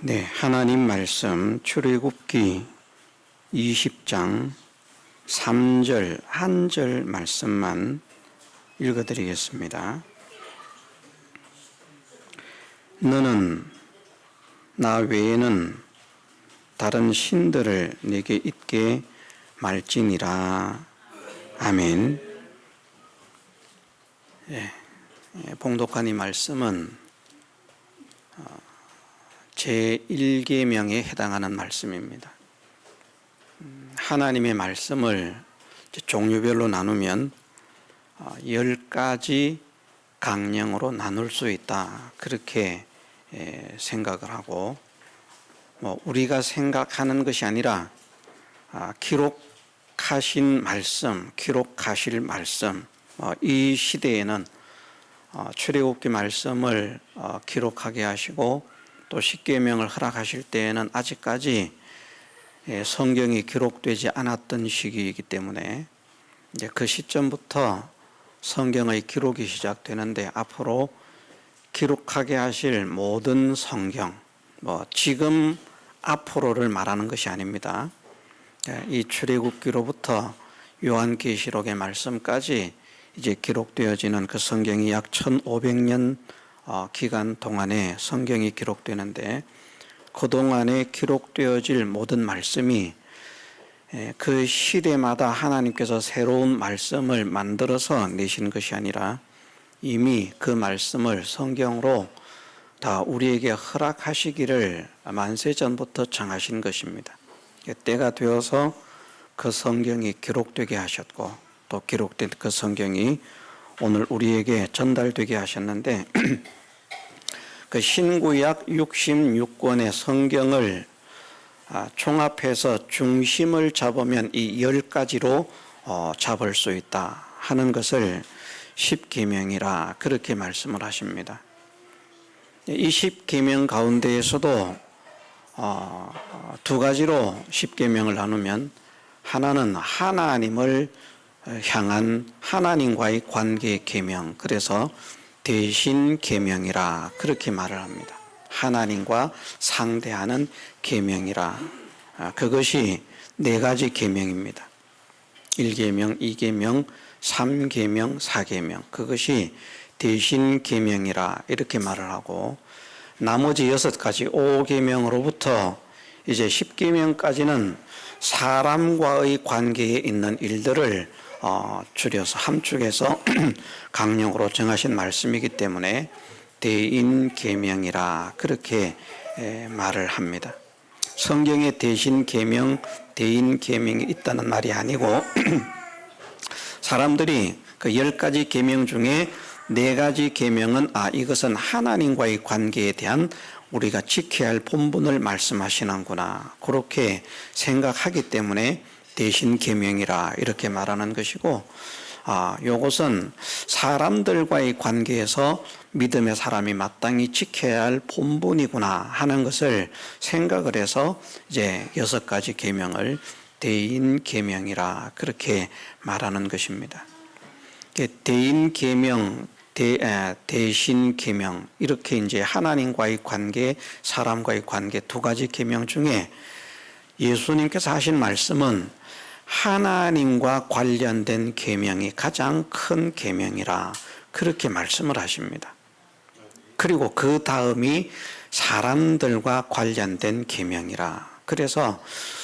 네, 하나님 말씀 출애굽기 20장 3절 한 절 말씀만 읽어드리겠습니다. 너는 나 외에는 다른 신들을 내게 있게 말지니라. 아멘. 봉독한 이 말씀은 제1계명에 해당하는 말씀입니다. 하나님의 말씀을 종류별로 나누면 10가지 강령으로 나눌 수 있다, 그렇게 생각을 하고, 우리가 생각하는 것이 아니라 기록하신 말씀, 기록하실 말씀, 이 시대에는 출애굽기 말씀을 기록하게 하시고 또 십계명을 허락하실 때에는 아직까지 성경이 기록되지 않았던 시기이기 때문에 이제 그 시점부터 성경의 기록이 시작되는데, 앞으로 기록하게 하실 모든 성경, 지금 앞으로를 말하는 것이 아닙니다. 이 출애굽기로부터 요한계시록의 말씀까지 이제 기록되어지는 그 성경이 약 1500년 기간 동안에 성경이 기록되는데, 그동안에 기록되어질 모든 말씀이 그 시대마다 하나님께서 새로운 말씀을 만들어서 내신 것이 아니라 이미 그 말씀을 성경으로 다 우리에게 허락하시기를 만세전부터 정하신 것입니다. 때가 되어서 그 성경이 기록되게 하셨고, 또 기록된 그 성경이 오늘 우리에게 전달되게 하셨는데, 그 신구약 66권의 성경을 종합해서 중심을 잡으면 이 10가지로 잡을 수 있다 하는 것을 십계명이라 그렇게 말씀을 하십니다. 이 십계명 가운데에서도 두 가지로 십계명을 나누면, 하나는 하나님을 향한 하나님과의 관계 계명, 그래서 대신 계명이라 그렇게 말을 합니다. 하나님과 상대하는 계명이라. 그것이 4가지 계명입니다. 1계명, 2계명, 3계명, 4계명. 그것이 대신 계명이라 이렇게 말을 하고, 나머지 6가지 5계명으로부터 이제 10계명까지는 사람과의 관계에 있는 일들을 줄여서 함축해서 강령으로 정하신 말씀이기 때문에 대인 계명이라 그렇게 말을 합니다. 성경에 대신 계명, 대인 계명이 있다는 말이 아니고 사람들이 그 10가지 계명 중에 4가지 계명은 이것은 하나님과의 관계에 대한 우리가 지켜야 할 본분을 말씀하시는구나, 그렇게 생각하기 때문에 대신 계명이라 이렇게 말하는 것이고, 이것은 사람들과의 관계에서 믿음의 사람이 마땅히 지켜야 할 본분이구나 하는 것을 생각을 해서 이제 6가지 계명을 대인 계명이라 그렇게 말하는 것입니다. 대인 계명, 대신 계명, 이렇게 이제 하나님과의 관계, 사람과의 관계 2가지 계명 중에 예수님께서 하신 말씀은 하나님과 관련된 계명이 가장 큰 계명이라 그렇게 말씀을 하십니다. 그리고 그 다음이 사람들과 관련된 계명이라. 그래서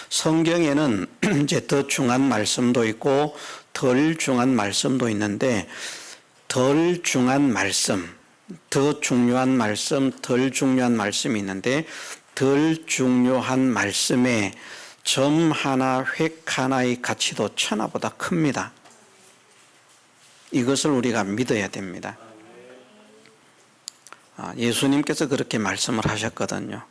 성경에는 이제 더 중한 말씀도 있고 덜 중한 말씀도 있는데, 덜 중한 말씀, 더 중요한 말씀, 덜 중요한 말씀이 있는데, 덜 중요한 말씀에 점 하나, 획 하나의 가치도 천하보다 큽니다. 이것을 우리가 믿어야 됩니다. 예수님께서 그렇게 말씀을 하셨거든요.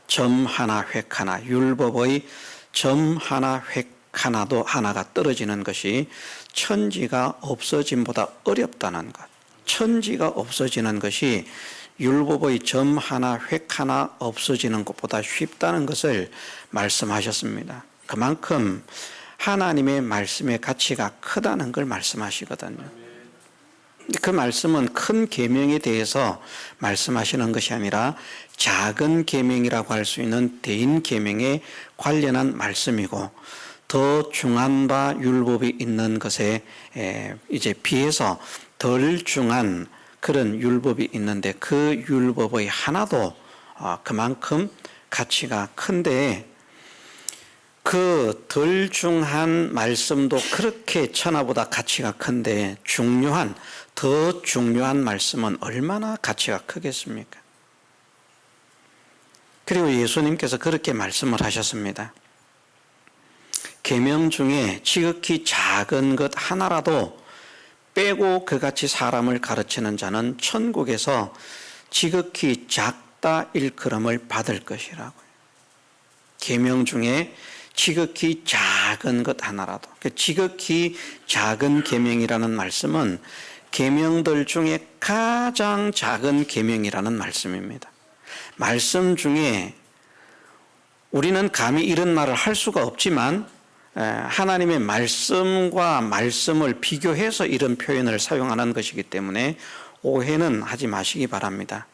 점 하나, 획 하나, 율법의 점 하나, 획 하나도 하나가 떨어지는 것이 천지가 없어짐보다 어렵다는 것. 천지가 없어지는 것이 율법의 점 하나, 획 하나 없어지는 것보다 쉽다는 것을 말씀하셨습니다. 그만큼 하나님의 말씀의 가치가 크다는 걸 말씀하시거든요. 그 말씀은 큰 계명에 대해서 말씀하시는 것이 아니라 작은 계명이라고 할 수 있는 대인 계명에 관련한 말씀이고, 더 중한 바 율법이 있는 것에 이제 비해서 덜 중한 그런 율법이 있는데, 그 율법의 하나도 그만큼 가치가 큰데, 그 덜 중한 말씀도 그렇게 천하보다 가치가 큰데, 더 중요한 말씀은 얼마나 가치가 크겠습니까? 그리고 예수님께서 그렇게 말씀을 하셨습니다. 계명 중에 지극히 작은 것 하나라도 빼고 그같이 사람을 가르치는 자는 천국에서 지극히 작다 일컬음을 받을 것이라고요. 계명 중에 지극히 작은 것 하나라도, 지극히 작은 계명이라는 말씀은 계명들 중에 가장 작은 계명이라는 말씀입니다. 말씀 중에 우리는 감히 이런 말을 할 수가 없지만, 하나님의 말씀과 말씀을 비교해서 이런 표현을 사용하는 것이기 때문에 오해는 하지 마시기 바랍니다.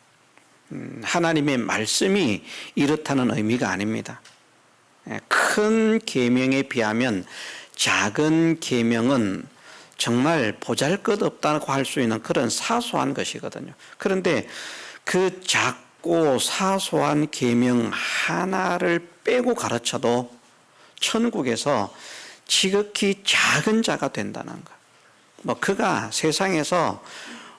하나님의 말씀이 이렇다는 의미가 아닙니다. 큰 계명에 비하면 작은 계명은 정말 보잘것없다고 할 수 있는 그런 사소한 것이거든요. 그런데 그 작고 사소한 계명 하나를 빼고 가르쳐도 천국에서 지극히 작은 자가 된다는 것. 그가 세상에서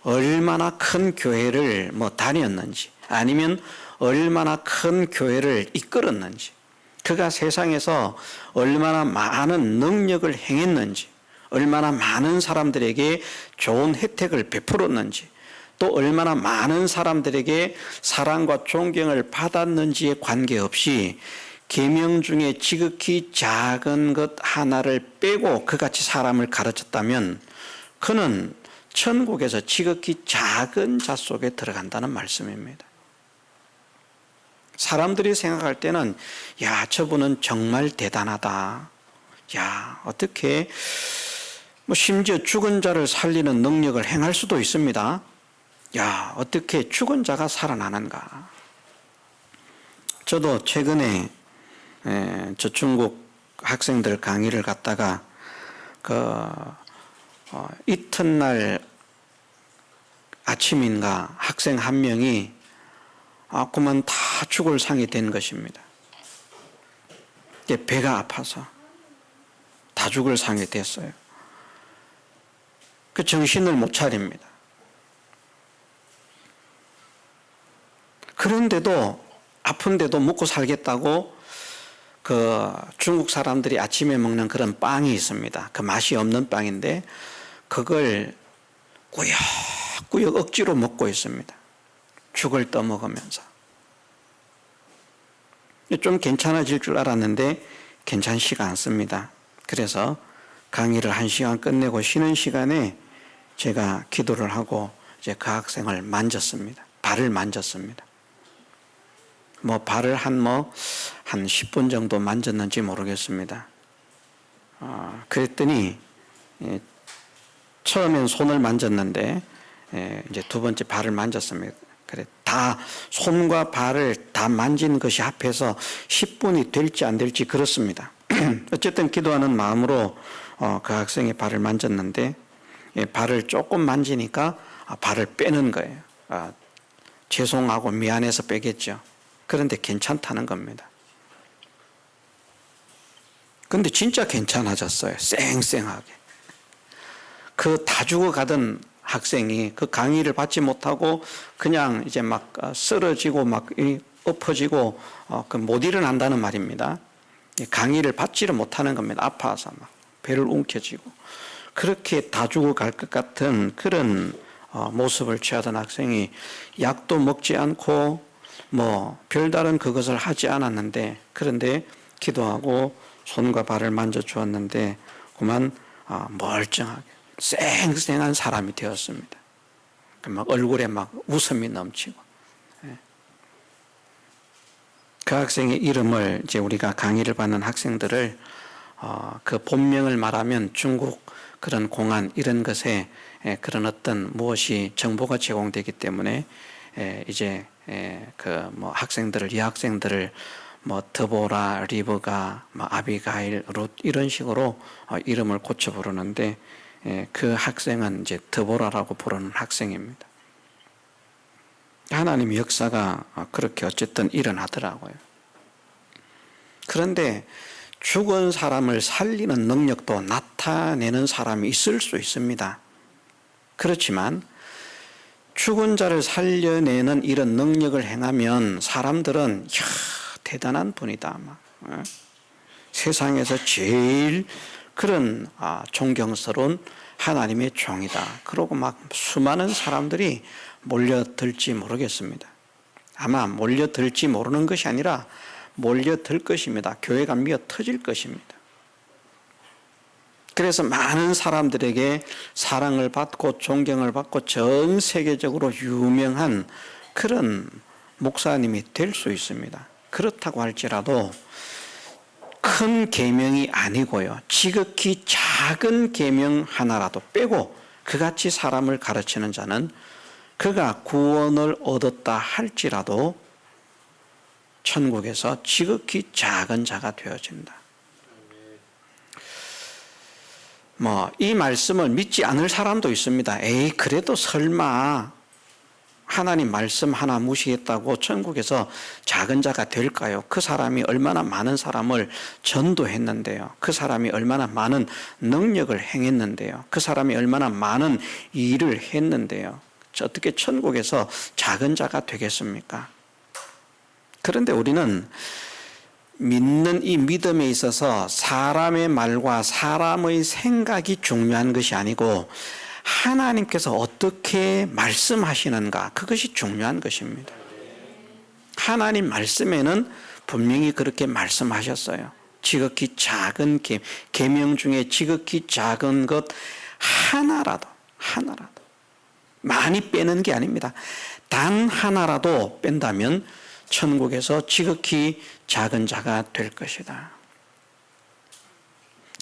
얼마나 큰 교회를 다녔는지, 아니면 얼마나 큰 교회를 이끌었는지, 그가 세상에서 얼마나 많은 능력을 행했는지, 얼마나 많은 사람들에게 좋은 혜택을 베풀었는지, 또 얼마나 많은 사람들에게 사랑과 존경을 받았는지에 관계없이 계명 중에 지극히 작은 것 하나를 빼고 그같이 사람을 가르쳤다면 그는 천국에서 지극히 작은 자 속에 들어간다는 말씀입니다. 사람들이 생각할 때는 야, 저분은 정말 대단하다. 야, 어떻게 심지어 죽은 자를 살리는 능력을 행할 수도 있습니다. 야, 어떻게 죽은 자가 살아나는가. 저도 최근에 저 중국 학생들 강의를 갔다가 이튿날 아침인가 학생 한 명이 그만 다 죽을 상이 된 것입니다. 배가 아파서 다 죽을 상이 됐어요. 그 정신을 못 차립니다. 그런데도 아픈데도 먹고 살겠다고 그 중국 사람들이 아침에 먹는 그런 빵이 있습니다. 그 맛이 없는 빵인데 그걸 꾸역꾸역 억지로 먹고 있습니다. 죽을 떠먹으면서. 좀 괜찮아질 줄 알았는데 괜찮지가 않습니다. 그래서 강의를 1시간 끝내고 쉬는 시간에 제가 기도를 하고 이제 그 학생을 만졌습니다. 발을 만졌습니다. 발을 한 10분 정도 만졌는지 모르겠습니다. 그랬더니 처음엔 손을 만졌는데 이제 두 번째 발을 만졌습니다. 그래, 다 손과 발을 다 만진 것이 합해서 10분이 될지 안 될지 그렇습니다. 어쨌든 기도하는 마음으로 그 학생의 발을 만졌는데 발을 조금 만지니까 발을 빼는 거예요. 죄송하고 미안해서 빼겠죠. 그런데 괜찮다는 겁니다. 근데 진짜 괜찮아졌어요. 쌩쌩하게. 그 다 죽어가던 학생이 그 강의를 받지 못하고 그냥 이제 막 쓰러지고 막 엎어지고 못 일어난다는 말입니다. 강의를 받지를 못하는 겁니다. 아파서 막 배를 움켜쥐고 그렇게 다 죽어갈 것 같은 그런 모습을 취하던 학생이 약도 먹지 않고 별다른 그것을 하지 않았는데, 그런데 기도하고 손과 발을 만져주었는데 그만 멀쩡하게 쌩쌩한 사람이 되었습니다. 막 얼굴에 막 웃음이 넘치고. 그 학생의 이름을 이제 우리가 강의를 받는 학생들을 그 본명을 말하면 중국 그런 공안 이런 것에 그런 어떤 무엇이 정보가 제공되기 때문에 이제 그 뭐 학생들을 여학생들을 뭐 드보라, 리브가, 뭐 아비가일, 룻 이런 식으로 이름을 고쳐 부르는데 그 학생은 이제 드보라라고 부르는 학생입니다. 하나님의 역사가 그렇게 어쨌든 일어나더라고요. 그런데 죽은 사람을 살리는 능력도 나타내는 사람이 있을 수 있습니다. 그렇지만 죽은 자를 살려내는 이런 능력을 행하면 사람들은 이야, 대단한 분이다. 막. 세상에서 제일 그런 존경스러운 하나님의 종이다. 그러고 막 수많은 사람들이 몰려들지 모르겠습니다. 아마 몰려들지 모르는 것이 아니라 몰려들 것입니다. 교회가 미어 터질 것입니다. 그래서 많은 사람들에게 사랑을 받고 존경을 받고 전 세계적으로 유명한 그런 목사님이 될 수 있습니다. 그렇다고 할지라도 큰 계명이 아니고요. 지극히 작은 계명 하나라도 빼고 그같이 사람을 가르치는 자는 그가 구원을 얻었다 할지라도 천국에서 지극히 작은 자가 되어진다. 이 말씀을 믿지 않을 사람도 있습니다. 에이, 그래도 설마 하나님 말씀 하나 무시했다고 천국에서 작은 자가 될까요? 그 사람이 얼마나 많은 사람을 전도했는데요. 그 사람이 얼마나 많은 능력을 행했는데요. 그 사람이 얼마나 많은 일을 했는데요. 어떻게 천국에서 작은 자가 되겠습니까? 그런데 우리는 믿는 이 믿음에 있어서 사람의 말과 사람의 생각이 중요한 것이 아니고 하나님께서 어떻게 말씀하시는가, 그것이 중요한 것입니다. 하나님 말씀에는 분명히 그렇게 말씀하셨어요. 지극히 작은 계명 중에 지극히 작은 것 하나라도 많이 빼는 게 아닙니다. 단 하나라도 뺀다면 천국에서 지극히 작은 자가 될 것이다.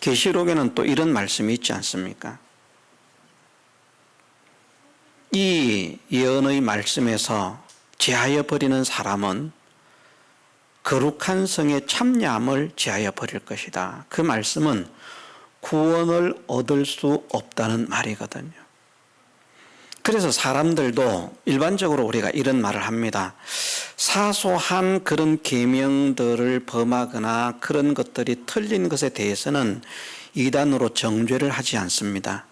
계시록에는 또 이런 말씀이 있지 않습니까? 이 예언의 말씀에서 제하여 버리는 사람은 거룩한 성의 참여함을 제하여 버릴 것이다. 그 말씀은 구원을 얻을 수 없다는 말이거든요. 그래서 사람들도 일반적으로 우리가 이런 말을 합니다. 사소한 그런 계명들을 범하거나 그런 것들이 틀린 것에 대해서는 이단으로 정죄를 하지 않습니다.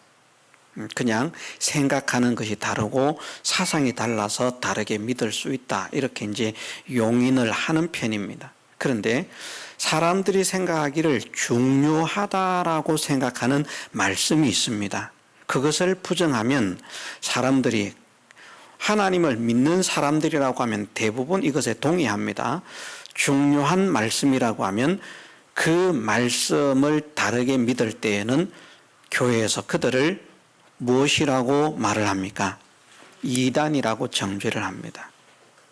그냥 생각하는 것이 다르고 사상이 달라서 다르게 믿을 수 있다. 이렇게 이제 용인을 하는 편입니다. 그런데 사람들이 생각하기를 중요하다라고 생각하는 말씀이 있습니다. 그것을 부정하면 사람들이 하나님을 믿는 사람들이라고 하면 대부분 이것에 동의합니다. 중요한 말씀이라고 하면 그 말씀을 다르게 믿을 때에는 교회에서 그들을 무엇이라고 말을 합니까? 이단이라고 정죄를 합니다.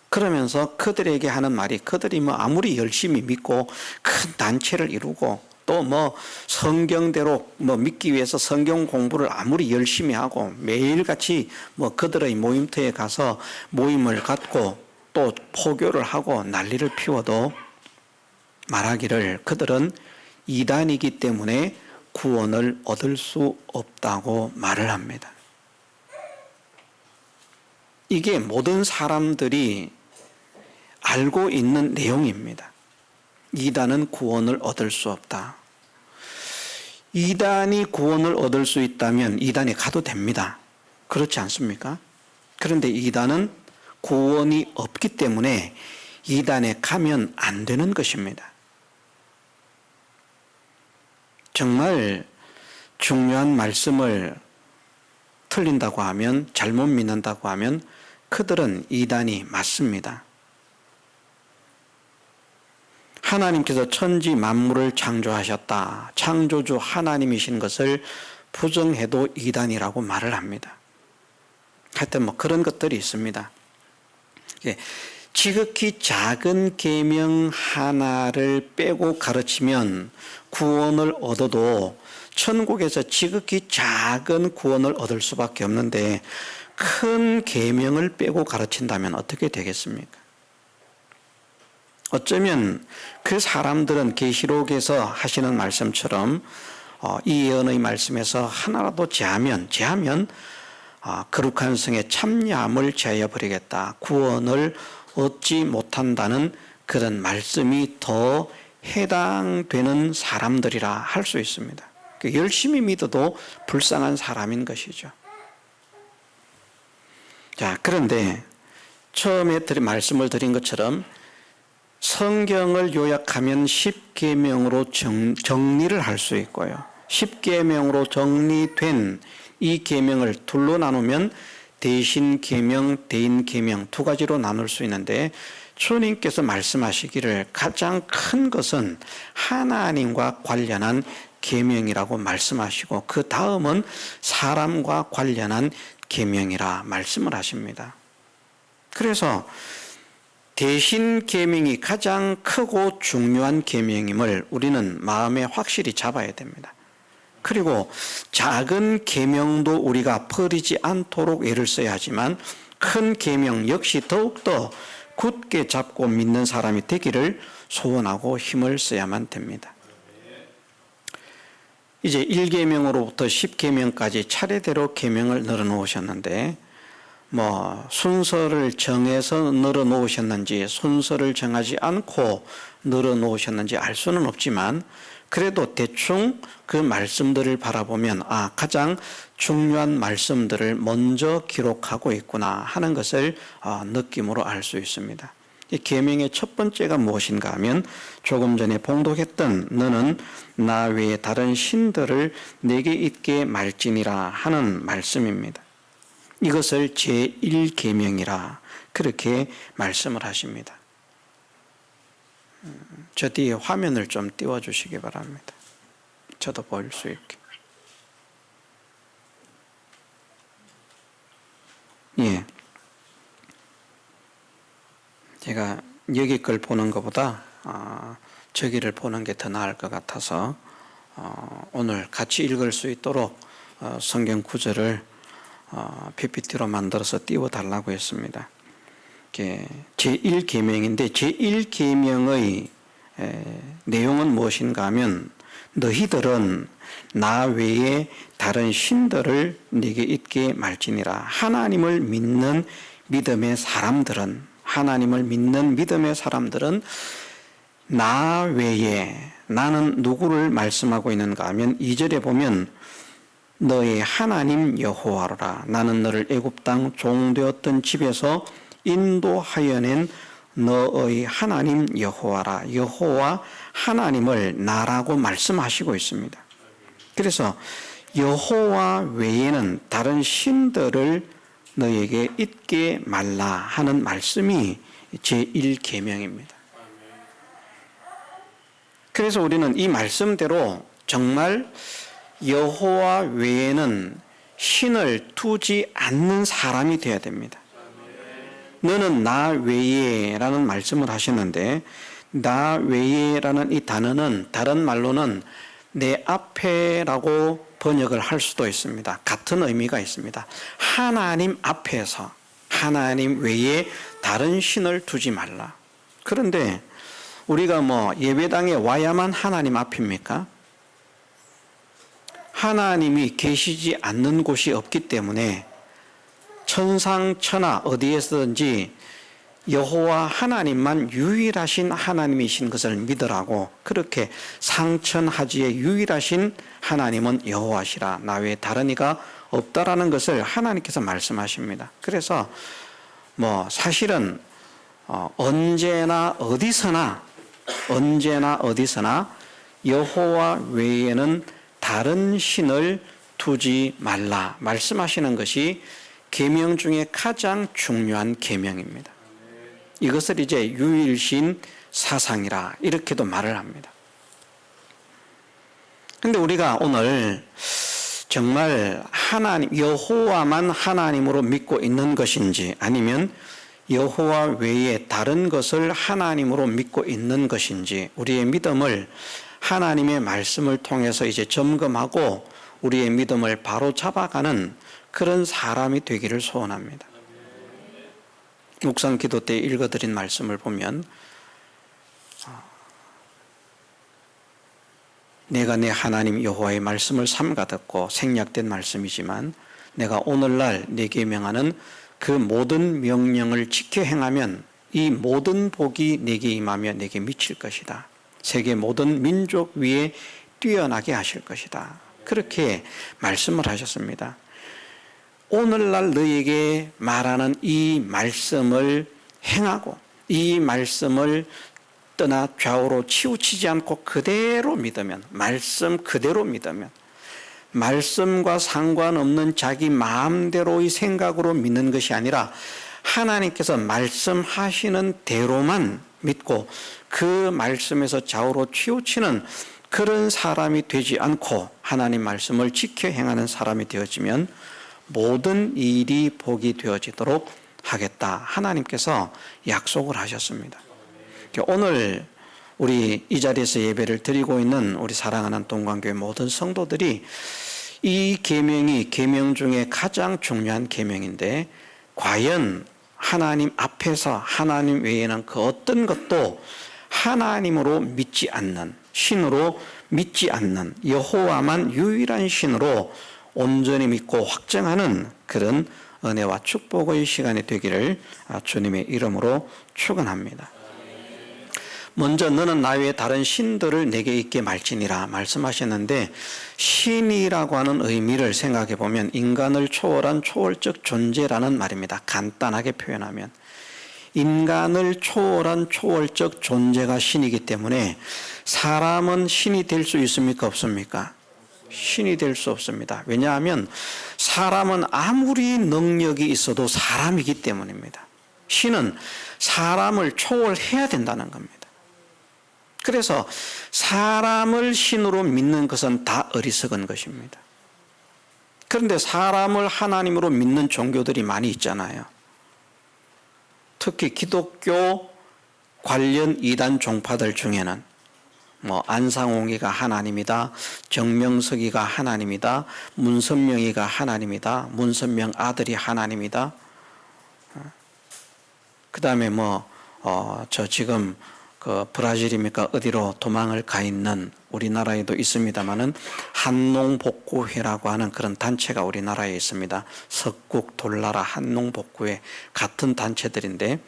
그러면서 그들에게 하는 말이 그들이 아무리 열심히 믿고 큰 단체를 이루고 또 성경대로 믿기 위해서 성경 공부를 아무리 열심히 하고 매일같이 그들의 모임터에 가서 모임을 갖고 또 포교를 하고 난리를 피워도 말하기를 그들은 이단이기 때문에 구원을 얻을 수 없다고 말을 합니다. 이게 모든 사람들이 알고 있는 내용입니다. 이단은 구원을 얻을 수 없다. 이단이 구원을 얻을 수 있다면 이단에 가도 됩니다. 그렇지 않습니까? 그런데 이단은 구원이 없기 때문에 이단에 가면 안 되는 것입니다. 정말 중요한 말씀을 틀린다고 하면, 잘못 믿는다고 하면 그들은 이단이 맞습니다. 하나님께서 천지 만물을 창조하셨다. 창조주 하나님이신 것을 부정해도 이단이라고 말을 합니다. 하여튼 그런 것들이 있습니다. 지극히 작은 계명 하나를 빼고 가르치면 구원을 얻어도 천국에서 지극히 작은 구원을 얻을 수밖에 없는데 큰 계명을 빼고 가르친다면 어떻게 되겠습니까? 어쩌면 그 사람들은 계시록에서 하시는 말씀처럼 이 예언의 말씀에서 하나라도 제하면 거룩한 성에 참여함을 제하여 버리겠다. 구원을 얻지 못한다는 그런 말씀이 더 해당되는 사람들이라 할 수 있습니다. 열심히 믿어도 불쌍한 사람인 것이죠. 자, 그런데 처음에 말씀을 드린 것처럼 성경을 요약하면 10계명으로 정리를 할 수 있고요. 10계명으로 정리된 이 계명을 둘로 나누면 대신계명, 대인계명 두 가지로 나눌 수 있는데 주님께서 말씀하시기를 가장 큰 것은 하나님과 관련한 계명이라고 말씀하시고 그 다음은 사람과 관련한 계명이라 말씀을 하십니다. 그래서 대신 계명이 가장 크고 중요한 계명임을 우리는 마음에 확실히 잡아야 됩니다. 그리고 작은 계명도 우리가 버리지 않도록 애를 써야 하지만 큰 계명 역시 더욱더 굳게 잡고 믿는 사람이 되기를 소원하고 힘을 써야만 됩니다. 이제 1계명으로부터 10계명까지 차례대로 계명을 늘어놓으셨는데 순서를 정해서 늘어놓으셨는지 순서를 정하지 않고 늘어놓으셨는지 알 수는 없지만 그래도 대충 그 말씀들을 바라보면 가장 중요한 말씀들을 먼저 기록하고 있구나 하는 것을 느낌으로 알 수 있습니다. 이 계명의 첫 번째가 무엇인가 하면 조금 전에 봉독했던 너는 나 외에 다른 신들을 내게 있게 말지니라 하는 말씀입니다. 이것을 제1계명이라 그렇게 말씀을 하십니다. 저 뒤에 화면을 좀 띄워주시기 바랍니다. 저도 볼 수 있게. 예. 제가 여기 걸 보는 것보다 저기를 보는 게 더 나을 것 같아서 오늘 같이 읽을 수 있도록 성경 구절을 PPT로 만들어서 띄워달라고 했습니다. 제1계명인데 제1계명의 내용은 무엇인가 하면 너희들은 나 외에 다른 신들을 네게 있게 말지니라. 하나님을 믿는 믿음의 사람들은 나 외에 나는 누구를 말씀하고 있는가 하면 2절에 보면 너의 하나님 여호와로라. 나는 너를 애굽 땅 종되었던 집에서 인도하여 낸 너의 하나님 여호와라. 여호와 하나님을 나라고 말씀하시고 있습니다. 그래서 여호와 외에는 다른 신들을 너에게 있게 말라 하는 말씀이 제1계명입니다. 그래서 우리는 이 말씀대로 정말 여호와 외에는 신을 두지 않는 사람이 되어야 됩니다. 너는 나 외에라는 말씀을 하셨는데 나 외에라는 이 단어는 다른 말로는 내 앞에라고 번역을 할 수도 있습니다. 같은 의미가 있습니다. 하나님 앞에서 하나님 외에 다른 신을 두지 말라. 그런데 우리가 예배당에 와야만 하나님 앞입니까? 하나님이 계시지 않는 곳이 없기 때문에 천상천하 어디에서든지 여호와 하나님만 유일하신 하나님이신 것을 믿으라고 그렇게 상천하지의 유일하신 하나님은 여호와시라. 나 외에 다른 이가 없다라는 것을 하나님께서 말씀하십니다. 그래서 사실은 언제나 어디서나 여호와 외에는 다른 신을 두지 말라 말씀하시는 것이 계명 중에 가장 중요한 계명입니다. 이것을 이제 유일신 사상이라 이렇게도 말을 합니다. 그런데 우리가 오늘 정말 하나님 여호와만 하나님으로 믿고 있는 것인지 아니면 여호와 외에 다른 것을 하나님으로 믿고 있는 것인지, 우리의 믿음을 하나님의 말씀을 통해서 이제 점검하고 우리의 믿음을 바로 잡아가는 그런 사람이 되기를 소원합니다. 묵상 기도 때 읽어드린 말씀을 보면, 내가 내 하나님 여호와의 말씀을 삼가 듣고 생략된 말씀이지만 내가 오늘날 내게 명하는 그 모든 명령을 지켜 행하면 이 모든 복이 내게 임하며 내게 미칠 것이다. 세계 모든 민족 위에 뛰어나게 하실 것이다. 그렇게 말씀을 하셨습니다. 오늘날 너에게 말하는 이 말씀을 행하고 이 말씀을 떠나 좌우로 치우치지 않고 그대로 믿으면, 말씀 그대로 믿으면, 말씀과 상관없는 자기 마음대로의 생각으로 믿는 것이 아니라 하나님께서 말씀하시는 대로만 믿고 그 말씀에서 좌우로 치우치는 그런 사람이 되지 않고 하나님 말씀을 지켜 행하는 사람이 되어지면 모든 일이 복이 되어지도록 하겠다. 하나님께서 약속을 하셨습니다. 오늘 우리 이 자리에서 예배를 드리고 있는 우리 사랑하는 동관교회 모든 성도들이 이 계명이 계명 중에 가장 중요한 계명인데, 과연 하나님 앞에서 하나님 외에는 그 어떤 것도 하나님으로 믿지 않는, 신으로 믿지 않는, 여호와만 유일한 신으로 온전히 믿고 확정하는 그런 은혜와 축복의 시간이 되기를 주님의 이름으로 축원합니다. 먼저 너는 나 외에 다른 신들을 내게 있게 말지니라 말씀하셨는데, 신이라고 하는 의미를 생각해 보면 인간을 초월한 초월적 존재라는 말입니다. 간단하게 표현하면 인간을 초월한 초월적 존재가 신이기 때문에 사람은 신이 될 수 있습니까? 없습니까? 신이 될 수 없습니다. 왜냐하면 사람은 아무리 능력이 있어도 사람이기 때문입니다. 신은 사람을 초월해야 된다는 겁니다. 그래서 사람을 신으로 믿는 것은 다 어리석은 것입니다. 그런데 사람을 하나님으로 믿는 종교들이 많이 있잖아요. 특히 기독교 관련 이단 종파들 중에는 안상홍이가 하나님이다, 정명석이가 하나님이다, 문선명이가 하나님이다, 문선명 아들이 하나님이다. 그 다음에 지금 브라질입니까? 어디로 도망을 가 있는, 우리나라에도 있습니다만은 한농복구회라고 하는 그런 단체가 우리나라에 있습니다. 석국, 돌나라, 한농복구회 같은 단체들인데,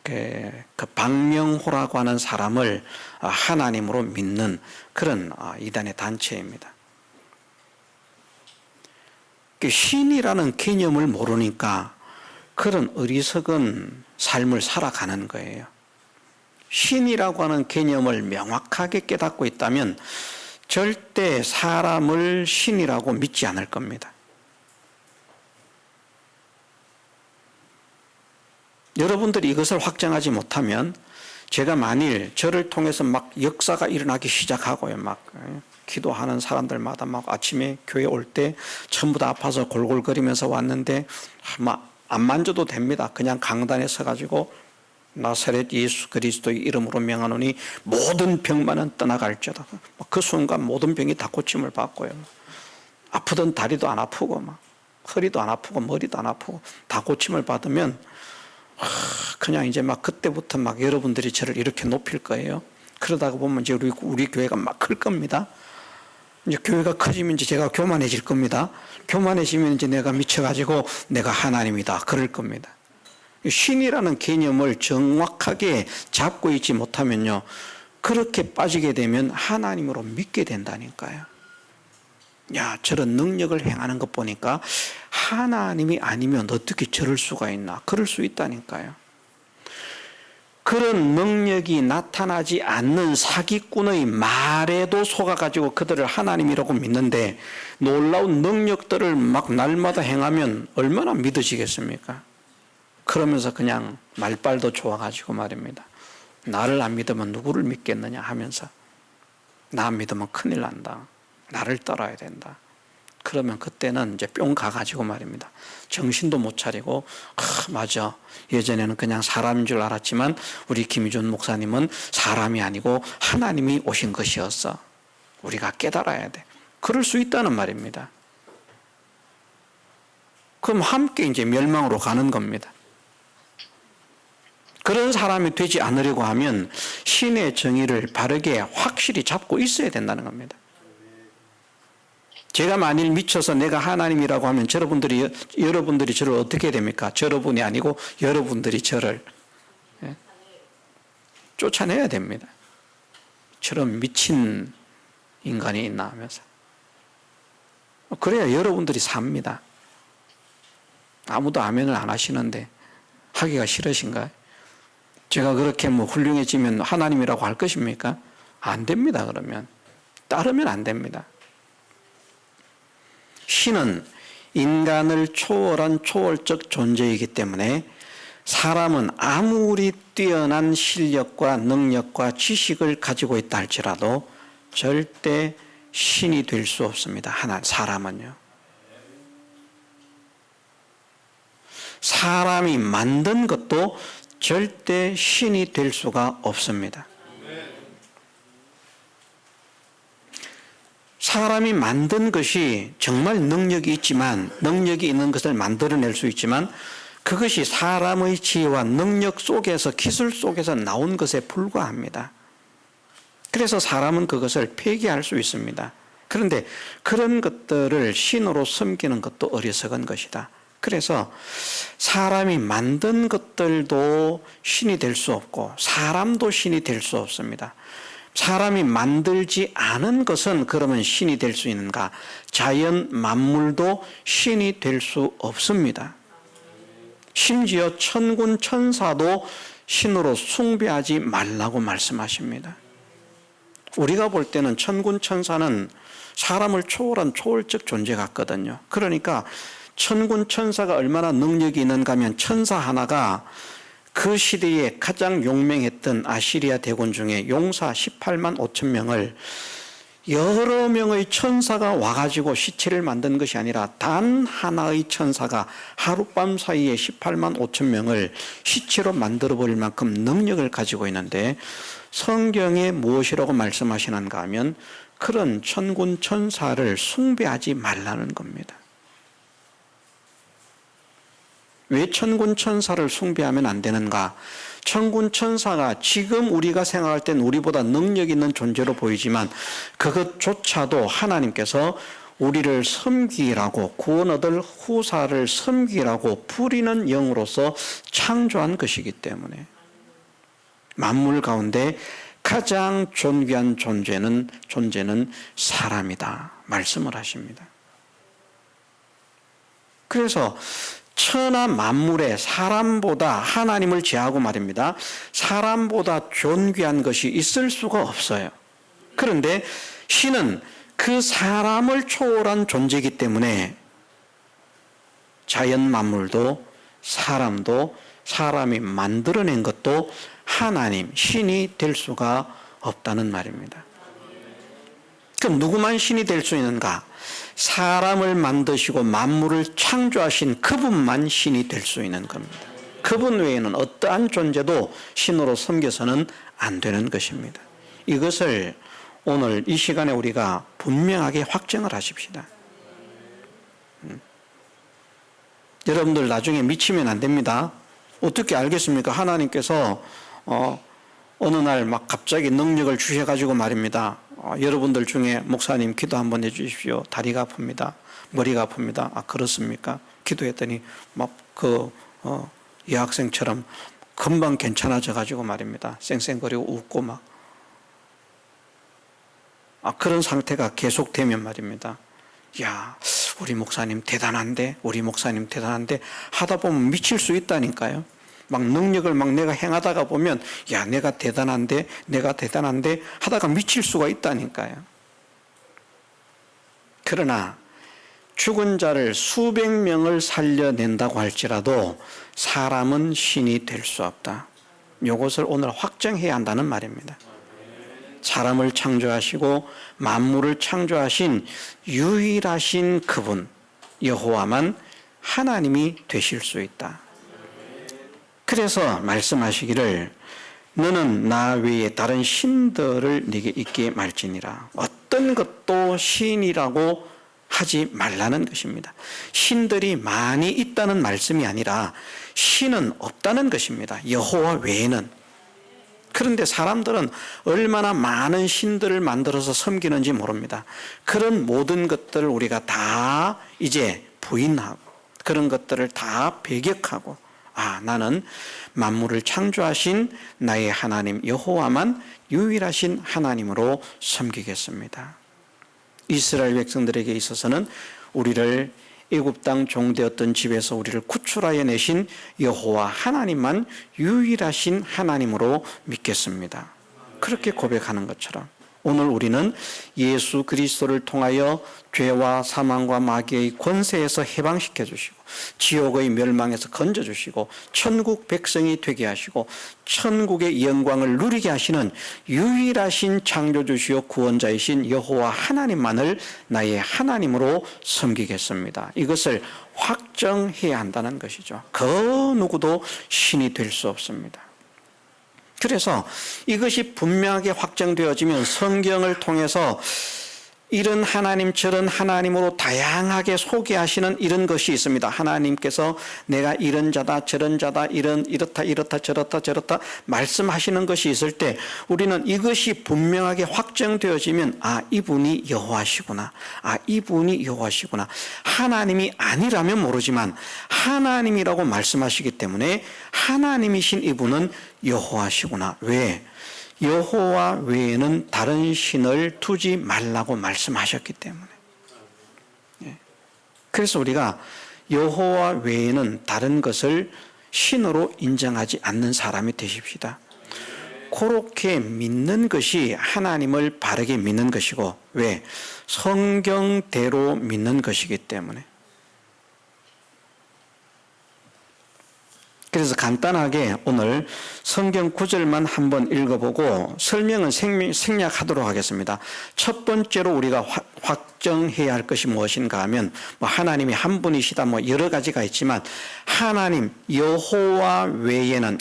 그 박명호라고 하는 사람을 하나님으로 믿는 그런 이단의 단체입니다. 신이라는 개념을 모르니까 그런 어리석은 삶을 살아가는 거예요. 신이라고 하는 개념을 명확하게 깨닫고 있다면 절대 사람을 신이라고 믿지 않을 겁니다. 여러분들이 이것을 확정하지 못하면 제가 만일 저를 통해서 막 역사가 일어나기 시작하고요, 기도하는 사람들마다 아침에 교회 올 때 전부 다 아파서 골골거리면서 왔는데 안 만져도 됩니다. 그냥 강단에 서가지고 나사렛 예수 그리스도의 이름으로 명하노니 모든 병만은 떠나갈지어다. 그 순간 모든 병이 다 고침을 받고요. 아프던 다리도 안 아프고 허리도 안 아프고 머리도 안 아프고 다 고침을 받으면 그냥 이제 그때부터 여러분들이 저를 이렇게 높일 거예요. 그러다가 보면 이제 우리 교회가 클 겁니다. 이제 교회가 커지면 이제 제가 교만해질 겁니다. 교만해지면 이제 내가 미쳐가지고 내가 하나님이다 그럴 겁니다. 신이라는 개념을 정확하게 잡고 있지 못하면요, 그렇게 빠지게 되면 하나님으로 믿게 된다니까요. 야, 저런 능력을 행하는 것 보니까 하나님이 아니면 어떻게 저럴 수가 있나? 그럴 수 있다니까요. 그런 능력이 나타나지 않는 사기꾼의 말에도 속아가지고 그들을 하나님이라고 믿는데 놀라운 능력들을 날마다 행하면 얼마나 믿어지겠습니까? 그러면서 그냥 말빨도 좋아가지고 말입니다. 나를 안 믿으면 누구를 믿겠느냐 하면서 나 안 믿으면 큰일 난다. 나를 따라야 된다. 그러면 그때는 이제 뿅 가가지고 말입니다. 정신도 못 차리고, 맞아. 예전에는 그냥 사람인 줄 알았지만 우리 김희준 목사님은 사람이 아니고 하나님이 오신 것이었어. 우리가 깨달아야 돼. 그럴 수 있다는 말입니다. 그럼 함께 이제 멸망으로 가는 겁니다. 그런 사람이 되지 않으려고 하면 신의 정의를 바르게 확실히 잡고 있어야 된다는 겁니다. 제가 만일 미쳐서 내가 하나님이라고 하면 여러분들이 저를 어떻게 됩니까? 여러분이 아니고 여러분들이 저를 쫓아내야 됩니다. 저런 미친 인간이 있나 하면서. 그래야 여러분들이 삽니다. 아무도 아멘을 안 하시는데 하기가 싫으신가요? 제가 그렇게 훌륭해지면 하나님이라고 할 것입니까? 안 됩니다. 그러면 따르면 안 됩니다. 신은 인간을 초월한 초월적 존재이기 때문에 사람은 아무리 뛰어난 실력과 능력과 지식을 가지고 있다 할지라도 절대 신이 될 수 없습니다. 사람은요. 사람이 만든 것도 절대 신이 될 수가 없습니다. 사람이 만든 것이 정말 능력이 있는 것을 만들어낼 수 있지만 그것이 사람의 지혜와 능력 속에서, 기술 속에서 나온 것에 불과합니다. 그래서 사람은 그것을 폐기할 수 있습니다. 그런데 그런 것들을 신으로 섬기는 것도 어리석은 것이다. 그래서 사람이 만든 것들도 신이 될 수 없고 사람도 신이 될 수 없습니다. 사람이 만들지 않은 것은 그러면 신이 될 수 있는가? 자연 만물도 신이 될 수 없습니다. 심지어 천군 천사도 신으로 숭배하지 말라고 말씀하십니다. 우리가 볼 때는 천군 천사는 사람을 초월한 초월적 존재 같거든요. 그러니까 천군 천사가 얼마나 능력이 있는가 하면 천사 하나가 그 시대에 가장 용맹했던 아시리아 대군 중에 용사 18만 5천 명을 여러 명의 천사가 와가지고 시체를 만든 것이 아니라 단 하나의 천사가 하룻밤 사이에 18만 5천 명을 시체로 만들어버릴 만큼 능력을 가지고 있는데 성경에 무엇이라고 말씀하시는가 하면 그런 천군 천사를 숭배하지 말라는 겁니다. 왜 천군 천사를 숭배하면 안 되는가? 천군 천사가 지금 우리가 생각할 땐 우리보다 능력 있는 존재로 보이지만 그것조차도 하나님께서 우리를 섬기라고, 구원 얻을 후사를 섬기라고 부리는 영으로서 창조한 것이기 때문에 만물 가운데 가장 존귀한 존재는 사람이다 말씀을 하십니다. 그래서 천하 만물에 사람보다, 하나님을 제하고 말입니다, 사람보다 존귀한 것이 있을 수가 없어요. 그런데 신은 그 사람을 초월한 존재이기 때문에 자연 만물도 사람도 사람이 만들어낸 것도 하나님, 신이 될 수가 없다는 말입니다. 그럼 누구만 신이 될 수 있는가? 사람을 만드시고 만물을 창조하신 그분만 신이 될 수 있는 겁니다. 그분 외에는 어떠한 존재도 신으로 섬겨서는 안 되는 것입니다. 이것을 오늘 이 시간에 우리가 분명하게 확정을 하십시다. 여러분들 나중에 미치면 안 됩니다. 어떻게 알겠습니까? 하나님께서 어느 날 막 갑자기 능력을 주셔가지고 말입니다. 여러분들 중에 목사님 기도 한번 해주십시오. 다리가 아픕니다. 머리가 아픕니다. 아, 그렇습니까? 기도했더니 막 여학생처럼 금방 괜찮아져가지고 말입니다. 쌩쌩거리고 웃고 막. 그런 상태가 계속되면 말입니다. 야, 우리 목사님 대단한데 하다 보면 미칠 수 있다니까요. 막 능력을 막 내가 행하다가 보면 야, 내가 대단한데 하다가 미칠 수가 있다니까요. 그러나 죽은 자를 수백 명을 살려낸다고 할지라도 사람은 신이 될 수 없다. 이것을 오늘 확정해야 한다는 말입니다. 사람을 창조하시고 만물을 창조하신 유일하신 그분 여호와만 하나님이 되실 수 있다. 그래서 말씀하시기를 너는 나 외에 다른 신들을 네게 있게 말지니라. 어떤 것도 신이라고 하지 말라는 것입니다. 신들이 많이 있다는 말씀이 아니라 신은 없다는 것입니다. 여호와 외에는. 그런데 사람들은 얼마나 많은 신들을 만들어서 섬기는지 모릅니다. 그런 모든 것들을 우리가 다 이제 부인하고 그런 것들을 다 배격하고 나는 만물을 창조하신 나의 하나님 여호와만 유일하신 하나님으로 섬기겠습니다. 이스라엘 백성들에게 있어서는 우리를 애굽 땅 종되었던 집에서 우리를 구출하여 내신 여호와 하나님만 유일하신 하나님으로 믿겠습니다. 그렇게 고백하는 것처럼 오늘 우리는 예수 그리스도를 통하여 죄와 사망과 마귀의 권세에서 해방시켜 주시고 지옥의 멸망에서 건져 주시고 천국 백성이 되게 하시고 천국의 영광을 누리게 하시는 유일하신 창조주시오 구원자이신 여호와 하나님만을 나의 하나님으로 섬기겠습니다. 이것을 확정해야 한다는 것이죠. 그 누구도 신이 될 수 없습니다. 그래서 이것이 분명하게 확정되어지면 성경을 통해서 이런 하나님 저런 하나님으로 다양하게 소개하시는 이런 것이 있습니다. 하나님께서 내가 이런 자다 저런 자다 이렇다 저렇다 말씀하시는 것이 있을 때 우리는 이것이 분명하게 확정되어지면 이분이 여호와시구나. 이분이 여호와시구나. 하나님이 아니라면 모르지만 하나님이라고 말씀하시기 때문에 하나님이신 이분은 여호와시구나. 왜? 여호와 외에는 다른 신을 두지 말라고 말씀하셨기 때문에. 그래서 우리가 여호와 외에는 다른 것을 신으로 인정하지 않는 사람이 되십시다. 그렇게 믿는 것이 하나님을 바르게 믿는 것이고, 왜? 성경대로 믿는 것이기 때문에. 그래서 간단하게 오늘 성경 구절만 한번 읽어보고 설명은 생략하도록 하겠습니다. 첫 번째로 우리가 확정해야 할 것이 무엇인가 하면 하나님이 한 분이시다 여러 가지가 있지만 하나님 여호와 외에는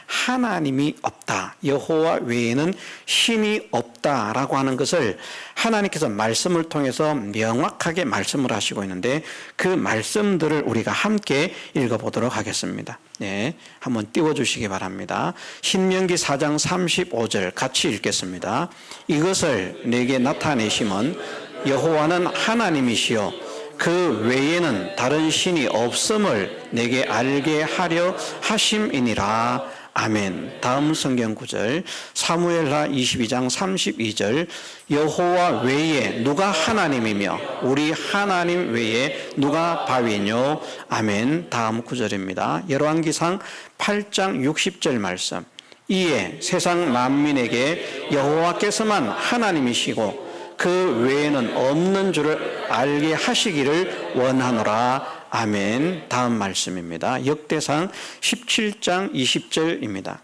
하나님이 없다. 여호와 외에는 신이 없다라고 하는 것을 하나님께서 말씀을 통해서 명확하게 말씀을 하시고 있는데 그 말씀들을 우리가 함께 읽어보도록 하겠습니다. 네, 한번 띄워주시기 바랍니다. 신명기 4장 35절 같이 읽겠습니다. 이것을 내게 나타내심은 여호와는 하나님이시요 그 외에는 다른 신이 없음을 내게 알게 하려 하심이니라. 아멘. 다음 성경 구절 사무엘하 22장 32절 여호와 외에 누가 하나님이며 우리 하나님 외에 누가 바위뇨. 아멘. 다음 구절입니다. 열왕기상 8장 60절 말씀 이에 세상 만민에게 여호와께서만 하나님이시고 그 외에는 없는 줄을 알게 하시기를 원하노라. 아멘. 다음 말씀입니다. 역대상 17장 20절입니다.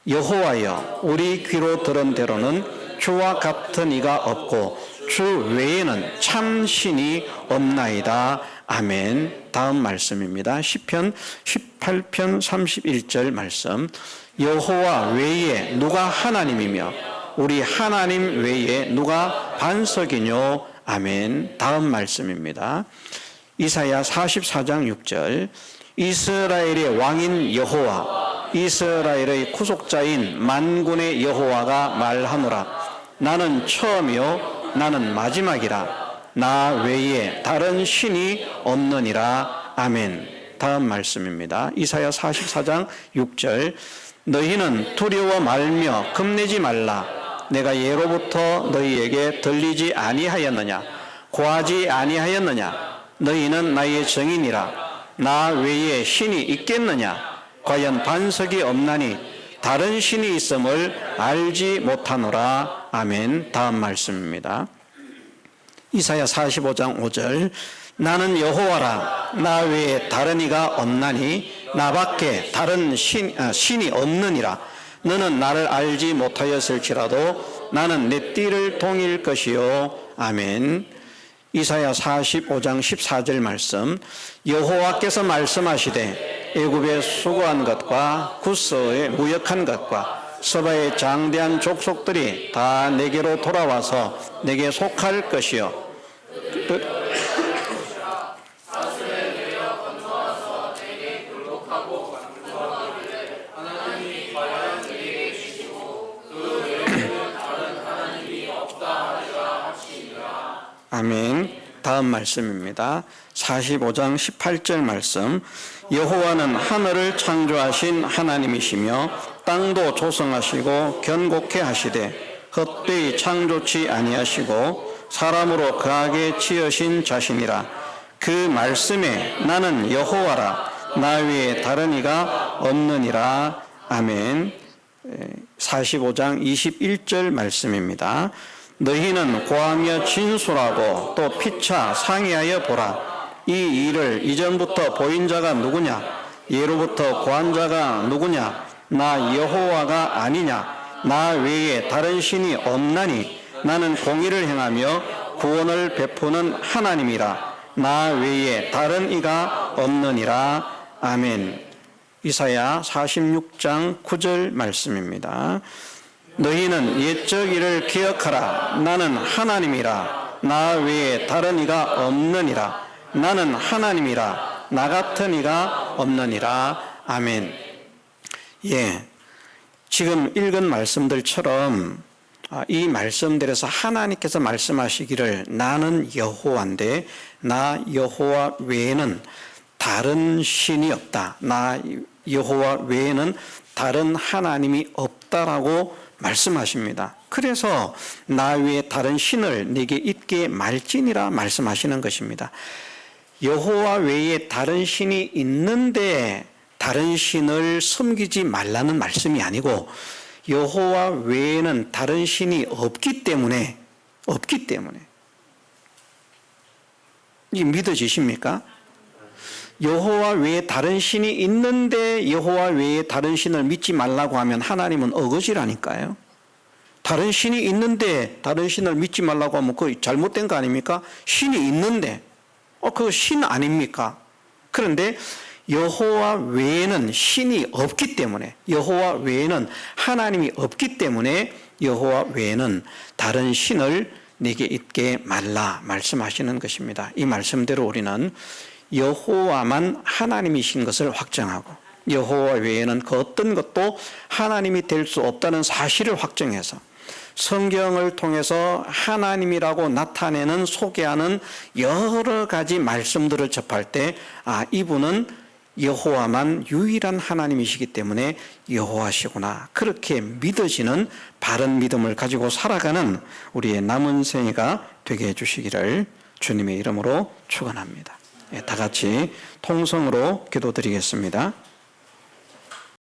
여호와여 우리 귀로 들은 대로는 주와 같은 이가 없고 주 외에는 참 신이 없나이다. 아멘. 다음 말씀입니다. 시편 18편 31절 말씀 여호와 외에 누가 하나님이며 우리 하나님 외에 누가 반석이뇨. 아멘. 다음 말씀입니다. 이사야 44장 6절 이스라엘의 왕인 여호와 이스라엘의 구속자인 만군의 여호와가 말하노라. 나는 처음이요 나는 마지막이라. 나 외에 다른 신이 없느니라. 아멘. 다음 말씀입니다. 이사야 44장 6절 너희는 두려워 말며 겁내지 말라. 내가 예로부터 너희에게 들리지 아니하였느냐 고하지 아니하였느냐. 너희는 나의 정인이라. 나 외에 신이 있겠느냐. 과연 반석이 없나니 다른 신이 있음을 알지 못하노라. 아멘. 다음 말씀입니다. 이사야 45장 5절 나는 여호와라. 나 외에 다른 이가 없나니 나밖에 다른 신이 없느니라. 너는 나를 알지 못하였을지라도 나는 내 띠를 동일 것이요. 아멘. 이사야 45장 14절 말씀. 여호와께서 말씀하시되 애굽에 수고한 것과 구스에 무역한 것과 서바의 장대한 족속들이 다 내게로 돌아와서 내게 속할 것이요. 아멘. 다음 말씀입니다. 45장 18절 말씀. 여호와는 하늘을 창조하신 하나님이시며 땅도 조성하시고 견고케 하시되 헛되이 창조치 아니하시고 사람으로 거하게 지으신 자신이라. 그 말씀에 나는 여호와라 나 외에 다른 이가 없느니라. 아멘. 45장 21절 말씀입니다. 너희는 고하며 진술하고 또 피차 상의하여 보라. 이 일을 이전부터 보인 자가 누구냐? 예로부터 고한 자가 누구냐? 나 여호와가 아니냐? 나 외에 다른 신이 없나니 나는 공의를 행하며 구원을 베푸는 하나님이라. 나 외에 다른 이가 없느니라. 아멘. 이사야 46장 9절 말씀입니다. 너희는 옛적 일을 기억하라. 나는 하나님이라. 나 외에 다른 이가 없느니라. 나는 하나님이라. 나 같은 이가 없느니라. 아멘. 예, 지금 읽은 말씀들처럼 이 말씀들에서 하나님께서 말씀하시기를 나는 여호와인데 나 여호와 외에는 다른 신이 없다. 나 여호와 외에는 다른 하나님이 없다라고 말씀하십니다. 그래서 나 외에 다른 신을 네게 있게 말지니라 말씀하시는 것입니다. 여호와 외에 다른 신이 있는데 다른 신을 섬기지 말라는 말씀이 아니고 여호와 외에는 다른 신이 없기 때문에 이게 믿어지십니까? 여호와 외에 다른 신이 있는데 여호와 외에 다른 신을 믿지 말라고 하면 하나님은 어거지라니까요. 다른 신이 있는데 다른 신을 믿지 말라고 하면 그거 잘못된 거 아닙니까? 신이 있는데 그거 신 아닙니까? 그런데 여호와 외에는 신이 없기 때문에 여호와 외에는 하나님이 없기 때문에 여호와 외에는 다른 신을 네게 있게 말라 말씀하시는 것입니다. 이 말씀대로 우리는 여호와만 하나님이신 것을 확정하고 여호와 외에는 그 어떤 것도 하나님이 될 수 없다는 사실을 확정해서 성경을 통해서 하나님이라고 나타내는 소개하는 여러 가지 말씀들을 접할 때 이분은 여호와만 유일한 하나님이시기 때문에 여호와시구나 그렇게 믿어지는 바른 믿음을 가지고 살아가는 우리의 남은 생애가 되게 해주시기를 주님의 이름으로 축원합니다. 다 같이 통성으로 기도드리겠습니다.